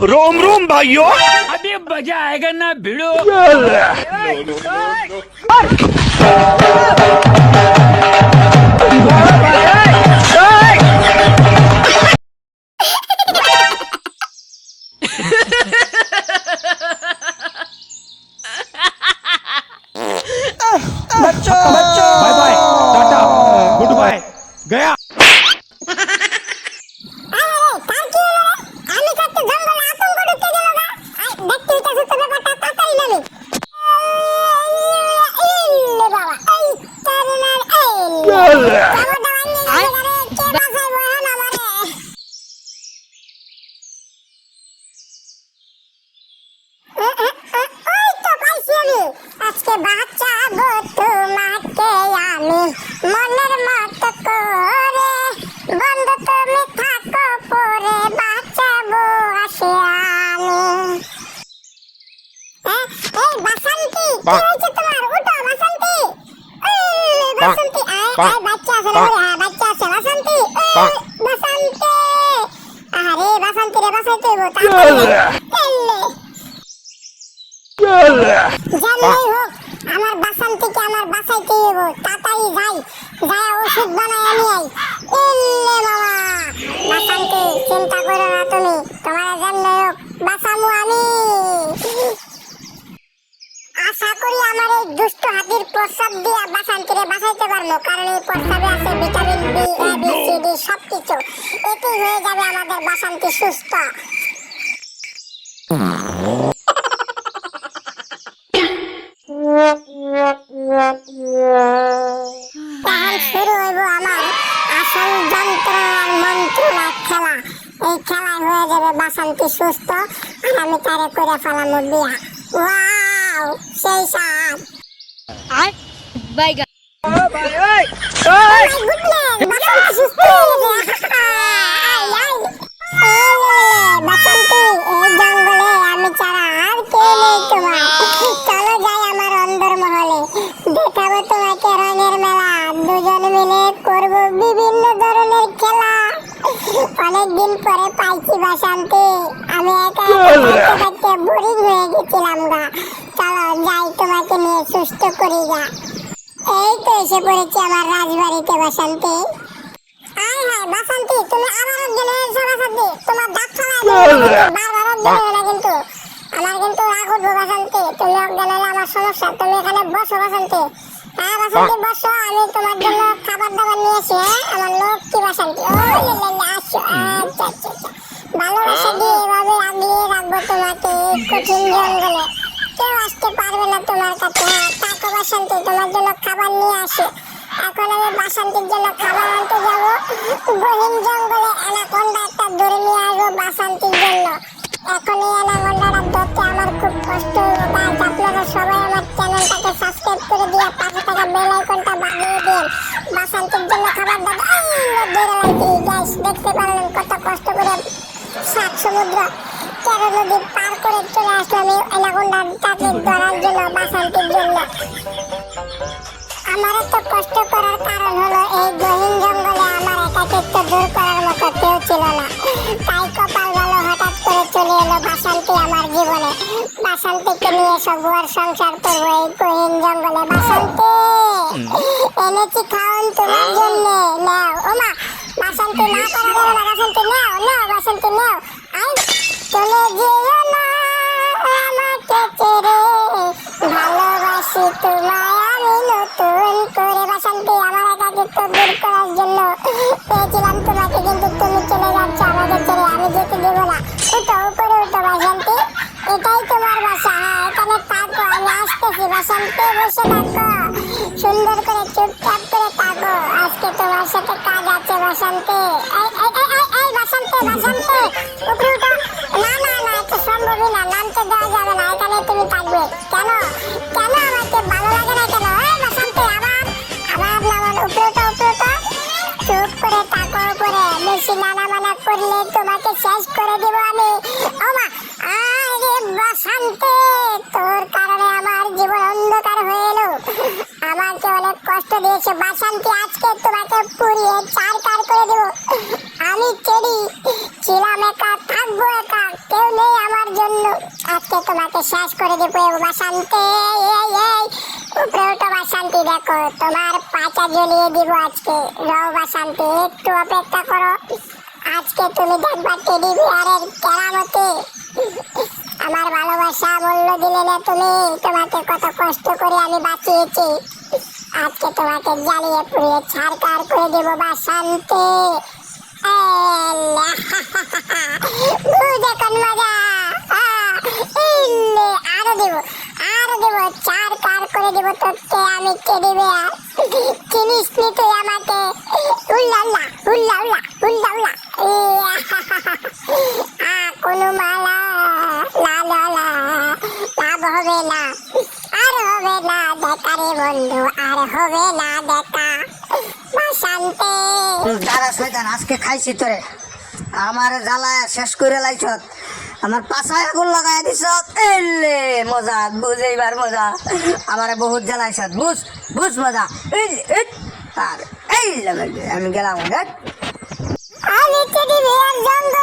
रोम रोम भाइयों, अभी मजा आएगा ना भिड़ो। Bye bye, ta ta, goodbye, गया। আজকে বাঁচাবো তোমাকে আমি মনের মতো করে, বন্ধু তুমি থাকো পরে বাঁচাবো আসে আমি। এই বাসন্তী, কি হয়েছে তোমার? উঠো বাসন্তী, বাসন্তী আয় বাচ্চা আছে না? হ্যাঁ বাচ্চা আছে বাসন্তী, বাসন্তী। আরে বাসন্তী রে বাঁচাইতে হইব তাড়াতাড়ি। জানলেই হোক আমার বাসন্তীকে আমার বাঁচাইতে হইব, তাড়াতাড়ি যাই, যাই ওষুধ বানাই আনি আই। এলে বাবা বাসন্তী, চিন্তা করো না তুমি, তোমার জানলেই হোক বাঁচামু আমি। আশা করি আমার এই দুষ্ট হাতির প্রস্রাব দিয়ে বাসন্তীরে বাঁচাইতে পারবো, কারণ এই প্রস্রাবে আছে vitamin B, A B C D সবকিছু। এতে হয়ে যাবে আমাদের বাসন্তী সুস্থ। এখন শুরু হইব আমার আসল যন্ত্রণার মন্ত্রণা খেলা। এই খেলায় হয়ে যাবে বাসন্তী সুস্থ, আর আমি তারে করে ফেলামো বিয়া। ওয়াও সেই সাত বাইগা বাসন্তী সুস্থ হয়ে গেছে। বাসন্তী, এই জঙ্গলে আমি ছাড়া আর কে নেই তোমার। চলো যাই আমার অন্দর মহলে, দেখাবো তোমাকে রঙের মেলা। দুজন মিলে করব বিভিন্ন ধরনের খেলা। অনেকদিন পরে পাইছি বাসন্তী, আমি একা একা থাকতে বোরিং হয়ে গেছিলাম গা। চলো যাই তোমাকে নিয়ে সুস্থ করি গা। এই তো এসে পড়েছি আমার রাজবাড়িতে বাসন্তী। আয় হায় বাসন্তী, তুমি আবারও গেলে এসো বাসন্তী, তোমার দাঁত ফালাই বারবার গেলে না কিন্তু আমার কিন্তু রাগ উঠবো বাসন্তী। তুমি গেলে আমার সমস্যা, তুমি এখানে বসো বাসন্তী। হ্যাঁ বাসন্তী বসো, আমি তোমার জন্য খাবার দাবার নিয়ে এসি। হ্যাঁ আমার লোক কি বাসন্তী, ও আসো। আচ্ছা আচ্ছা আচ্ছা, ভালোবাসা দিয়ে এভাবে আগলিয়ে রাখবো তোমাকে এই কঠিন জঙ্গলে, কেউ আসতে পারবে না তোমার কাছে। হ্যাঁ তাকে বাসন্তী, তোমার জন্য খাবার নিয়ে আসি। এখন আমি বাসন্তীর জন্য খাবার আনতে যাবো গহীন জঙ্গলে। অ্যানাকোন্ডা একটা ধরে নিয়ে আসবো বাসন্তীর জন্য। এখন এই অ্যানাকোন্ডাটা ধরতে আমার খুব কষ্ট হইব। গাইস আপনারা সবাই আমার চ্যানেলটাকে সাবস্ক্রাইব করে দিয়ে পাশে থাকা বেল আইকনটা বাজিয়ে দিন। বাসন্তীর জন্য খাবার ধরে লাগছি। গাইস দেখতে পারলেন কত কষ্ট করে সাত সমুদ্র 13 নদী পার করে চলে আসলাম এই অ্যানাকোন্ডাটাকে ধরার জন্য বাসন্তীর জন্য। আমার এত কষ্ট করার কারণ হলো এই গহীন জঙ্গলে আমার একাকিত্ব দূর করার মতো কেউ ছিল না। তাই কপাল ভালো হঠাৎ করে চলে এলো বাসন্তী আমার জীবনে। বাসন্তীকে নিয়ে সবুয়ার সংসার করবো এই গহীন জঙ্গলে। বাসন্তী এনেছি খাওন তোমার জন্য, নাও। ওমা বাসন্তী না করা যাবে না, বাসন্তী নাও নাও, বাসন্তী নাও। আই চলে যেও না আমাকে ছেড়ে, ভালোবাসি তোমায় আমি নতুন করে। বাসন্তী আমার একাকিত্ব দূর করার জন্য পেয়েছিলাম তোমাকে, কিন্তু তুমি চলে যাচ্ছ আমাকে ছেড়ে, আমি যেতে দেব না। উঠো উপরে উঠো বাসন্তী, এটাই তোমার বাসা। হ্যাঁ এখানে থাকো, আমি আসতেছি। বাসন্তী বসে থাকো, সুন্দর করে চুপচাপ করে থাকো, আজকে তোমার সাথে কাজ আছে বাসন্তী। এই বাসন্তী, বাসন্তী উপরে উঠো। না না না, এটা সম্ভবই না, নামতে দেওয়া যাবে না, এখানে তুমি থাকবে। কেন কেন আমাকে ভালো লাগে না কেন? এই বাসন্তী আবার আবার নামান, উপরে উঠো উপরে উঠো, চুপ করে থাকো উপরে। বেশি নানা মানা করলে তোমাকে শেষ করে দেবো আমি। ওমা আরে বাসন্তী, তোর কারণে আমার জীবন অন্ধকার হয়ে এলো, আমাকে অনেক কষ্ট দিয়েছে বাসন্তী। আজকে তোমাকে পুড়িয়ে চারকার করে দেবো। আমি চেরি ছিলাম একা, থাকবো একা, কেউ নেই আজকে তোমাকে শেষ করে দেবো বাসন্তী। এই উপরে উঠো বাসন্তী, দেখো তোমার পাছা জ্বলিয়ে দিব আজকে। রও বাসন্তী, একটু অপেক্ষা করো। আজকে তুমি দেখবা টেডি বিয়ারের কেরামতি। আমার ভালোবাসা মূল্য দিলে না তুমি, তোমাকে কত কষ্ট করে আমি বাঁচিয়েছি। আজকে তোমাকে জ্বালিয়ে পুড়িয়ে ছাড়কার করে দেব বাসন্তী। এখন মজা, আরো দেব চার কার করে দেব তোকে আমি। টেডি বিয়ার চিনিস নি তুই আমাকে? উল্লাউলা উল্লাউলা উল্লাউলা কোনো মালা লাল লাভ হবে না, আর হবে না দেখা রে বন্ধু, আর হবে না দেখা বাসন্তী। দাঁড়া শয়তান, আজকে খাইছি তোরে। আমার জ্বালায় শেষ করে লাইছ, আমার পাছায় আগুন লাগাই দিছ। এলে মজা বুঝ, এইবার মজা। আমার বহুত জ্বালাইছ, বুঝ বুঝ মজা। আর এই আমি গেলাম। আমি টেডি বিয়ার জঙ্গল